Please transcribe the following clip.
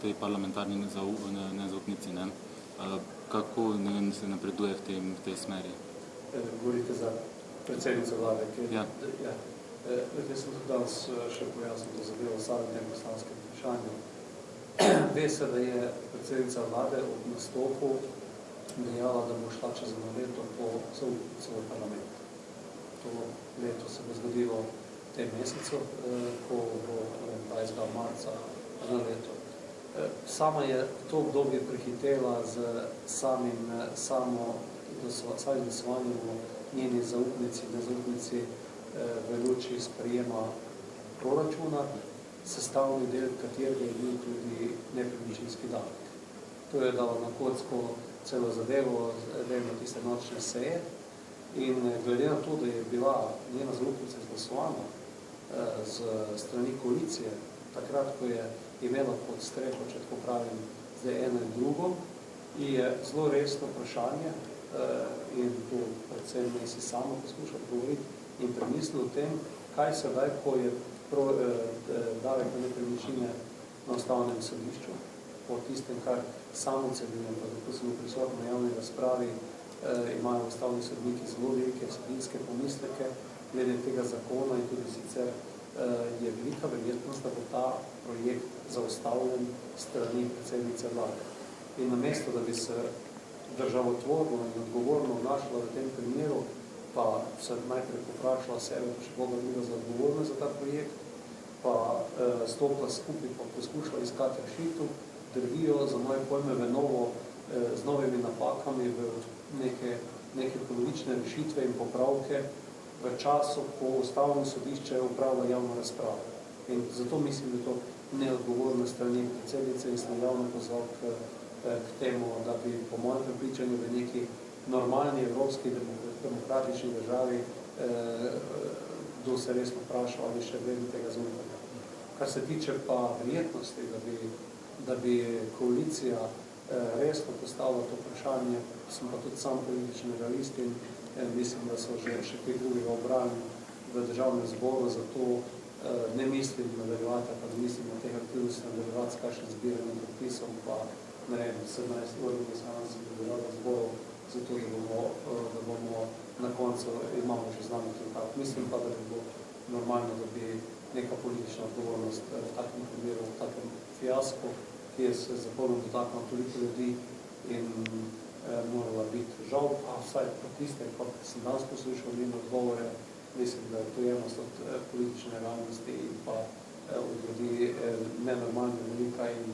tej parlamentarni nezaupnici. Kako se napreduje v tej smeri? Govorite za predsednico vlade, ki ja. Jaz sem tudi danes še pojasnil to zadevo v samem poslanskem vprašanju. Ve se, da je predsednica vlade ob nastopu dejala, da bo šla čez eno leto po zaupnico v parlament. To leto se bo zgodilo v tem mesecu, ko bo 20. marca na leto. Sama je to obdobje prehitela z samim glasovanjem o njeni zaupnici, nezaupnici v luči sprejema proračuna, sestavni del katerega je bil tudi nepremičninski davek. To je dalo na kocko celo zadevo, delno tiste nočne seje, in glede na to, da je bila njena zaupnica izglasovana z strani koalicije, takrat, ko je imela pod streho, če tako pravim, zdaj eno in drugo, je zelo resno vprašanje, in to predvsem ne si samo poskušal govoriti in premislil o tem, kaj sedaj, ko je davek na nepremičnine na ustavnem sodišču, po tistem, kar samo celim, pa tako sem prisotno na javni razpravi, imajo ustavni sodniki zelo velike vsebinske pomisleke glede tega zakona in tudi sicer je velika verjetnost, da bo ta projekt zaustavljen strani predsednice vlade. In namesto, da bi se državotvorno in odgovorno vnašala v tem primeru, pa se najprej poprašala sebe, pa še koga druga za odgovornost za ta projekt, pa stopila skupaj, pa poskušala iskati rešitev, drvijo za moje pojme z novimi napakami v neke polovične rešitve in popravke v času, ko ustavno sodišče upravlja javno razpravo. In zato mislim, da je to neodgovorno strani predsednice in sem javno pozval k temu, da bi po mojem prepričanju v neki normalni evropski demokratični državi kdo se resno vprašal ali še vredi tega zaupanja. Kar se tiče pa verjetnosti, da bi koalicija resno postavila to vprašanje, sem pa tudi sam politični realist in mislim, da so že kaj drugega obrali v državnem zboru, zato ne mislim nadaljevati, pa da mislim na teh aktivnosti nadaljevati s kakšnim zbiranjem podpisov, pa ne vem, 17 ur v državnem zboru, zato da bomo na koncu imamo že znamo rezultat. Mislim pa, da bi bilo normalno, da bi neka politična odgovornost v takem primeru, v takem fiasku, ki je se zakonom dotaknil toliko ljudi in morala biti žal, a vsaj po tiste, kot sem danes poslušal njene odgovore, mislim, da je to jednost od politične realnosti in pa od ljudi nenormalno velika in